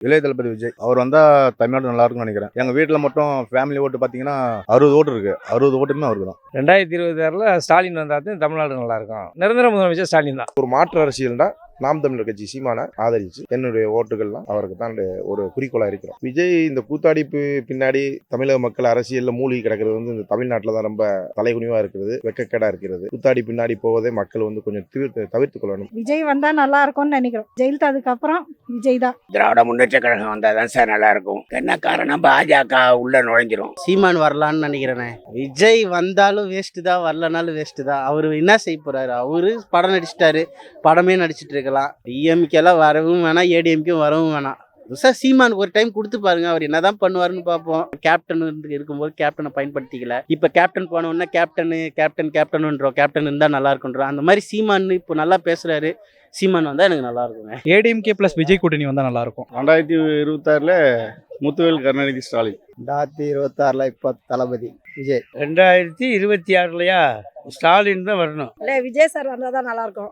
இளைய தளபதி விஜய் அவர் வந்தா தமிழ்நாடு நல்லா இருக்கும்னு நினைக்கிறேன். எங்க வீட்டுல மட்டும் ஃபேமிலி ஓட்டு பாத்தீங்கன்னா 60 ஓட்டு இருக்கு. 60 ஓட்டுமே அவருக்கு தான். 2026 ஸ்டாலின் வந்தால் தமிழ்நாடு நல்லா இருக்கும். நிரந்தர முதலமைச்சர் ஸ்டாலின் தான். ஒரு மாற்று அரசியல் தான் நாம் தமிழர் கட்சி சீமானை ஆதரிச்சு என்னுடைய ஓட்டுகள்லாம் அவருக்கு தான் ஒரு குறிக்கோளா இருக்கிறோம். விஜய் இந்த கூத்தாடிப்பு பின்னாடி தமிழக மக்கள் அரசியல்ல மூழ்கி கிடக்கிறது இந்த தமிழ்நாட்டில் தான் ரொம்ப தலைகுனிவா இருக்கிறது, வெக்கக்கேடா இருக்கிறது. கூத்தாடி பின்னாடி போவதே மக்கள் கொஞ்சம் தவிர்த்து கொள்ளணும். விஜய் வந்தா நல்லா இருக்கும்னு நினைக்கிறோம். ஜெயலலிதாவுக்கு அப்புறம் விஜய் தான். திராவிட முன்னேற்ற கழகம் வந்தா தான் சார் நல்லா இருக்கும். என்ன காரணம், பாஜக உள்ள நுழைஞ்சிரும். சீமான் வரலான்னு நினைக்கிறேனே. விஜய் வந்தாலும் வேஸ்ட்டு தான், வரலனாலும் வேஸ்ட்டு தான். அவரு என்ன செய்ய போறாரு? அவரு படம் நடிச்சிட்டாரு, படமே நடிச்சிட்டு இருக்கலாம். டிஎம்கேலாம் வரவும் வேணாம், ஏடிஎம்கேவும் வரவும் வேணாம். புதுசாக சீமானுக்கு ஒரு டைம் கொடுத்து பாருங்க, அவர் என்னதான் பண்ணுவாருன்னு பார்ப்போம். கேப்டன் இருக்கும்போது கேப்டனை பயன்படுத்திக்கல. இப்போ கேப்டன் போனோன்னா கேப்டன்ன்றோம், கேப்டன் இருந்தால் நல்லா இருக்குன்றோம். அந்த மாதிரி சீமான் இப்போ நல்லா பேசுறாரு. சீமான் வந்தால் எனக்கு நல்லா இருக்குங்க. ஏடிஎம்கே ப்ளஸ் விஜய் கூட்டணி வந்தால் நல்லா இருக்கும். 2026 முத்துவேல் கருணாநிதி ஸ்டாலின். 2026 இப்போ தளபதி விஜய். 2026 ஸ்டாலின் தான் வரணும். இல்லை, விஜய் சார் வந்தால் தான் நல்லா இருக்கும்.